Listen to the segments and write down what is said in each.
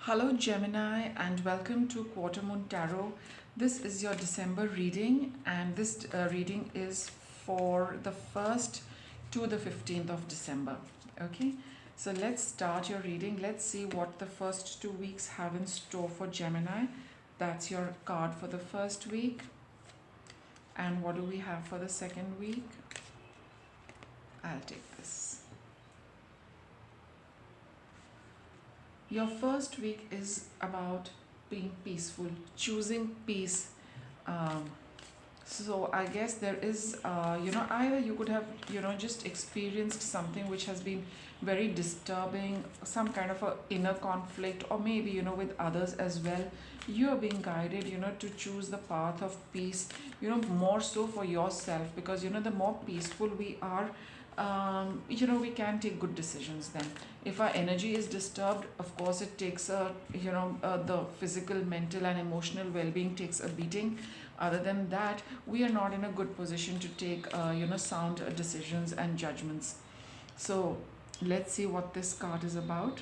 Hello, Gemini, and welcome to Quarter Moon Tarot. This is your December reading, and this reading is for the 1st to the 15th of December. Okay, so let's start your reading. Let's see what the first 2 weeks have in store for Gemini. That's your card for the first week. And what do we have for the second week? I'll take this. Your first week is about being peaceful, choosing peace. Um, so I guess there is, either you could have, just experienced something which has been very disturbing, some kind of a inner conflict, or maybe, with others as well. You are being guided, to choose the path of peace, more so for yourself, because, the more peaceful we are, we can take good decisions then. If our energy is disturbed, of course it takes the physical, mental and emotional well-being takes a beating. Other than that, we are not in a good position to take sound decisions and judgments. So let's see what this card is about.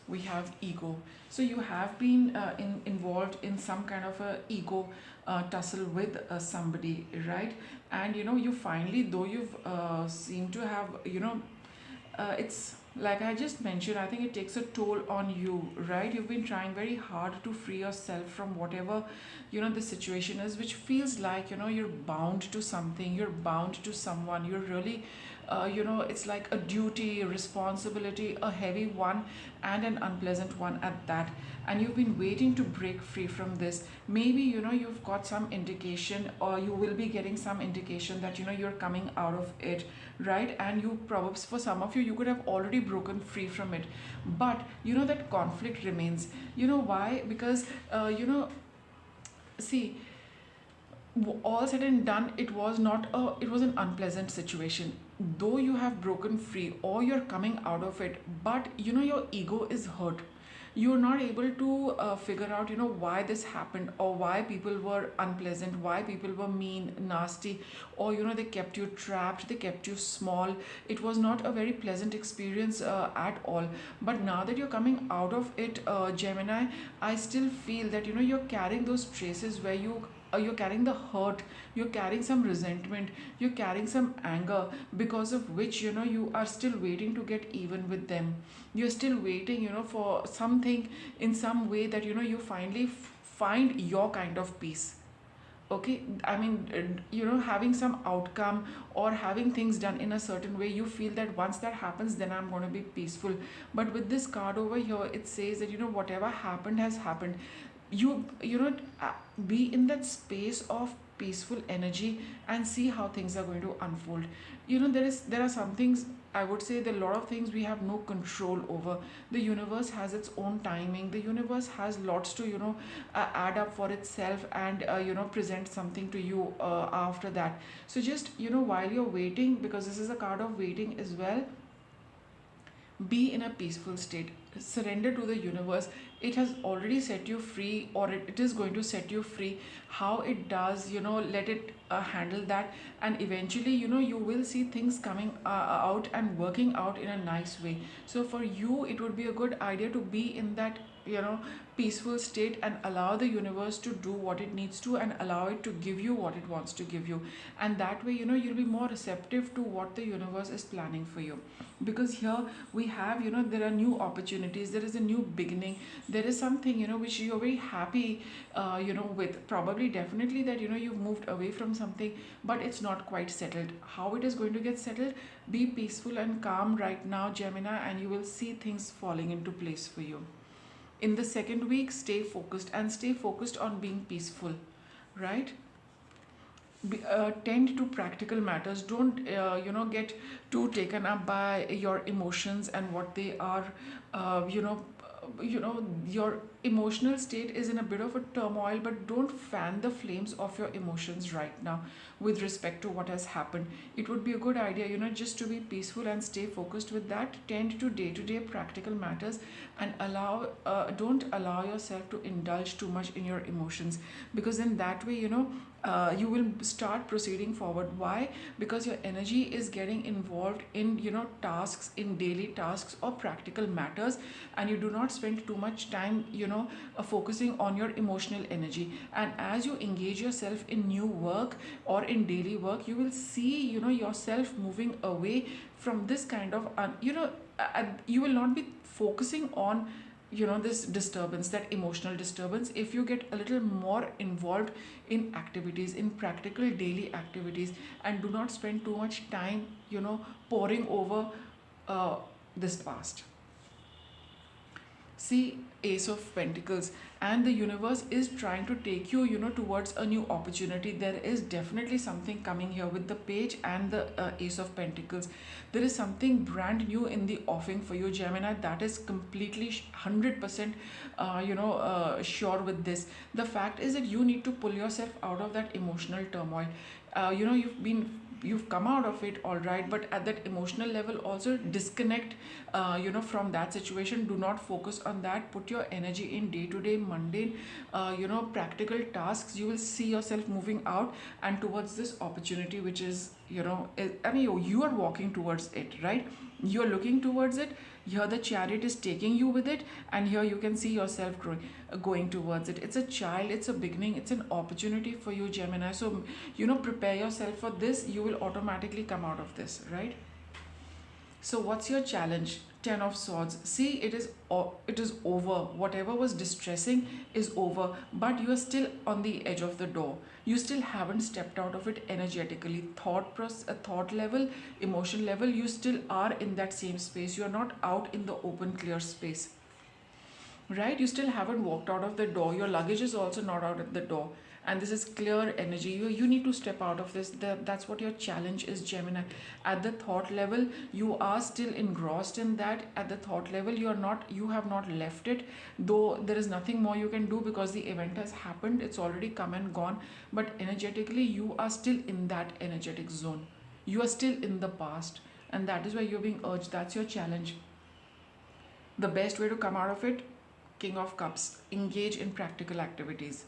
We have ego. So you have been involved in some kind of a ego tussle with somebody, right? And you finally, though you've seem to have, it's like I just mentioned, I think it takes a toll on you, right? You've been trying very hard to free yourself from whatever, the situation is, which feels like, you're bound to something, you're bound to someone, you're really, it's like a duty, a responsibility, a heavy one, and an unpleasant one at that. And you've been waiting to break free from this. Maybe, you've got some indication, or you will be getting some indication that, you're coming out of it, right? And you probably, for some of you, you could have already broken free from it, but that conflict remains. Why? Because see, all said and done, it was an unpleasant situation. Though you have broken free or you're coming out of it, but your ego is hurt. You're not able to figure out why this happened, or why people were unpleasant, why people were mean, nasty, or they kept you trapped, they kept you small. It was not a very pleasant experience at all. But now that you're coming out of it, Gemini, I still feel that you're carrying those traces where you're carrying the hurt, you're carrying some resentment, you're carrying some anger, because of which you are still waiting to get even with them. You're still waiting for something, in some way, that you finally find your kind of peace. Okay, I mean, having some outcome, or having things done in a certain way, you feel that once that happens, then I'm going to be peaceful. But with this card over here, it says that whatever happened has happened. You be in that space of peaceful energy, and see how things are going to unfold. There are some things, I would say, that a lot of things we have no control over. The universe has its own timing, the universe has lots to add up for itself, and present something to you after that. So just while you're waiting, because this is a card of waiting as well, be in a peaceful state, surrender to the universe. It has already set you free, or it is going to set you free. How it does, let it handle that. And eventually, you will see things coming out and working out in a nice way. So for you, it would be a good idea to be in that peaceful state, and allow the universe to do what it needs to, and allow it to give you what it wants to give you. And that way, you'll be more receptive to what the universe is planning for you. Because here we have, there are new opportunities, there is a new beginning, there is something which you're very happy with, probably, definitely, that you've moved away from something, but it's not quite settled. How it is going to get settled? Be peaceful and calm right now, Gemini, and you will see things falling into place for you. In the second week, stay focused, and stay focused on being peaceful, right? Tend to practical matters. Don't get too taken up by your emotions and what they are. Your emotional state is in a bit of a turmoil, but don't fan the flames of your emotions right now with respect to what has happened. It would be a good idea, just to be peaceful and stay focused with that. Tend to day-to-day practical matters, and don't allow yourself to indulge too much in your emotions, because in that way, You will start proceeding forward. Why? Because your energy is getting involved in, tasks, in daily tasks or practical matters, and you do not spend too much time, focusing on your emotional energy. And as you engage yourself in new work or in daily work, you will see, yourself moving away from this kind of you will not be focusing on, this disturbance, that emotional disturbance, if you get a little more involved in activities, in practical daily activities, and do not spend too much time, pouring over uh, this past. See, Ace of Pentacles, and the universe is trying to take you, towards a new opportunity. There is definitely something coming here with the Page and the Ace of Pentacles. There is something brand new in the offing for you, Gemini. That is completely 100% sure with this. The fact is that you need to pull yourself out of that emotional turmoil. You've come out of it, all right, but at that emotional level also disconnect, from that situation. Do not focus on that. Put your energy in day to day mundane, practical tasks. You will see yourself moving out and towards this opportunity, which is, I mean, you are walking towards it, right? You are looking towards it. Here the chariot is taking you with it, and here you can see yourself growing, going towards it. It's a child, it's a beginning, it's an opportunity for you, Gemini. So, prepare yourself for this. You will automatically come out of this, right? So what's your challenge? Ten of Swords. See, it is over. Whatever was distressing is over, but you are still on the edge of the door. You still haven't stepped out of it energetically. Thought level, emotion level, you still are in that same space. You are not out in the open, clear space, right? You still haven't walked out of the door. Your luggage is also not out at the door, and this is clear energy. You need to step out of this. That's what your challenge is, Gemini. At the thought level, you are still engrossed in that. At the thought level, you have not left it, though there is nothing more you can do because the event has happened. It's already come and gone. But energetically, you are still in that energetic zone. You are still in the past, and that is why you're being urged. That's your challenge. The best way to come out of it, King of Cups, engage in practical activities,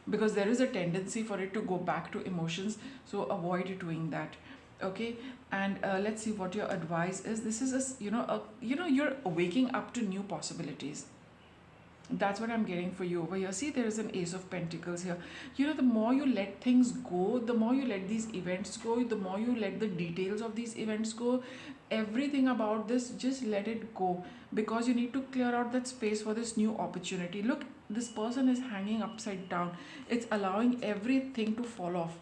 because there is a tendency for it to go back to emotions, so avoid doing that. Okay. And let's see what your advice is. This is you're waking up to new possibilities. That's what I'm getting for you over here. See, there is an Ace of Pentacles here. The more you let things go, the more you let these events go, the more you let the details of these events go, everything about this, just let it go, because you need to clear out that space for this new opportunity. Look, this person is hanging upside down. It's allowing everything to fall off,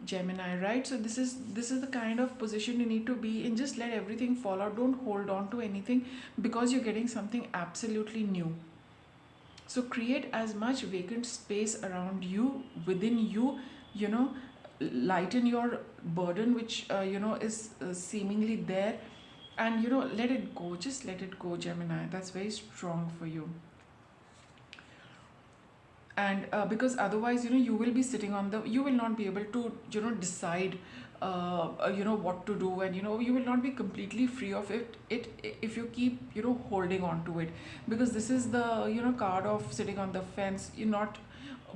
Gemini, right? So this is the kind of position you need to be in. Just let everything fall out. Don't hold on to anything, because you're getting something absolutely new. So create as much vacant space around you, within you, you know, lighten your burden, which, is seemingly there, and, let it go. Just let it go, Gemini. That's very strong for you. And because otherwise, you will be sitting on the, you will not be able to, decide, what to do, and, you will not be completely free of it if you keep, holding on to it, because this is the, card of sitting on the fence. You're not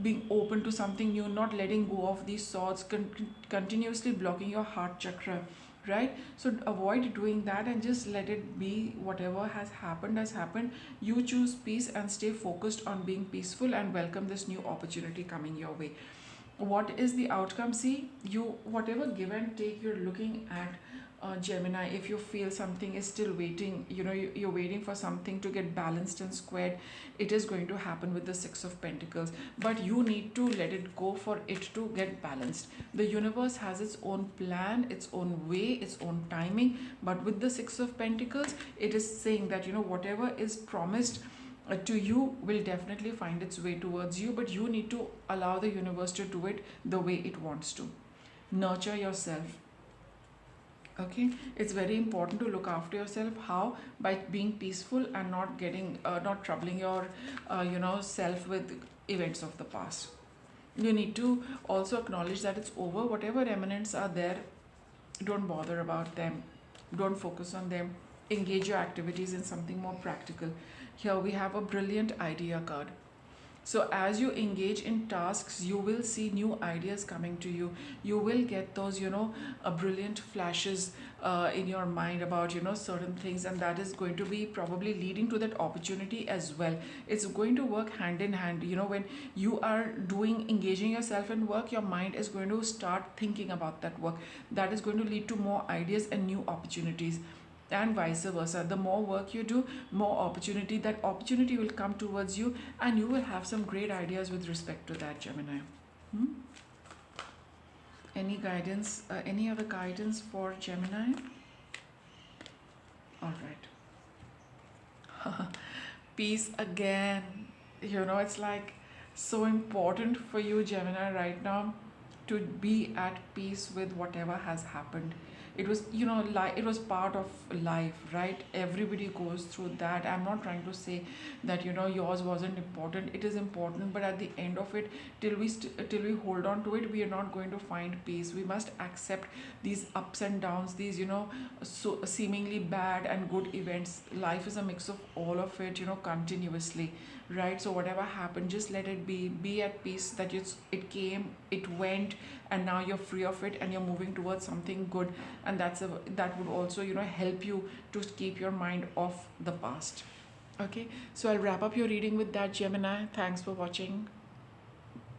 being open to something new, not letting go of these swords, continuously blocking your heart chakra, right? So avoid doing that and just let it be. Whatever has happened. You choose peace and stay focused on being peaceful, and welcome this new opportunity coming your way. What is the outcome? See, you, whatever give and take you're looking at, Gemini, if you feel something is still waiting, you're waiting for something to get balanced and squared, it is going to happen with the Six of Pentacles. But you need to let it go for it to get balanced. The universe has its own plan, its own way, its own timing. But with the Six of Pentacles, it is saying that, whatever is promised to you will definitely find its way towards you, but you need to allow the universe to do it the way it wants to. Nurture yourself. Okay, it's very important to look after yourself. How? By being peaceful and not getting, not troubling your, self with events of the past. You need to also acknowledge that it's over. Whatever remnants are there, don't bother about them. Don't focus on them. Engage your activities in something more practical. Here we have a brilliant idea card. So as you engage in tasks, you will see new ideas coming to you. You will get those, brilliant flashes in your mind about, certain things, and that is going to be probably leading to that opportunity as well. It's going to work hand in hand. When you are doing engaging yourself in work, your mind is going to start thinking about that work. That is going to lead to more ideas and new opportunities, and vice versa. The more work you do, more opportunity, that opportunity will come towards you, and you will have some great ideas with respect to that, Gemini. Hmm? Any guidance, any other guidance for Gemini? All right. Peace again. It's like so important for you, Gemini, right now, to be at peace with whatever has happened. It was, it was part of life, right? Everybody goes through that. I'm not trying to say that, yours wasn't important. It is important, but at the end of it, till we hold on to it, we are not going to find peace. We must accept these ups and downs, these, so seemingly bad and good events. Life is a mix of all of it, continuously, right? So whatever happened, just let it be at peace that it came, it went, and now you're free of it, and you're moving towards something good. And that would also, help you to keep your mind off the past. Okay, so I'll wrap up your reading with that, Gemini. Thanks for watching.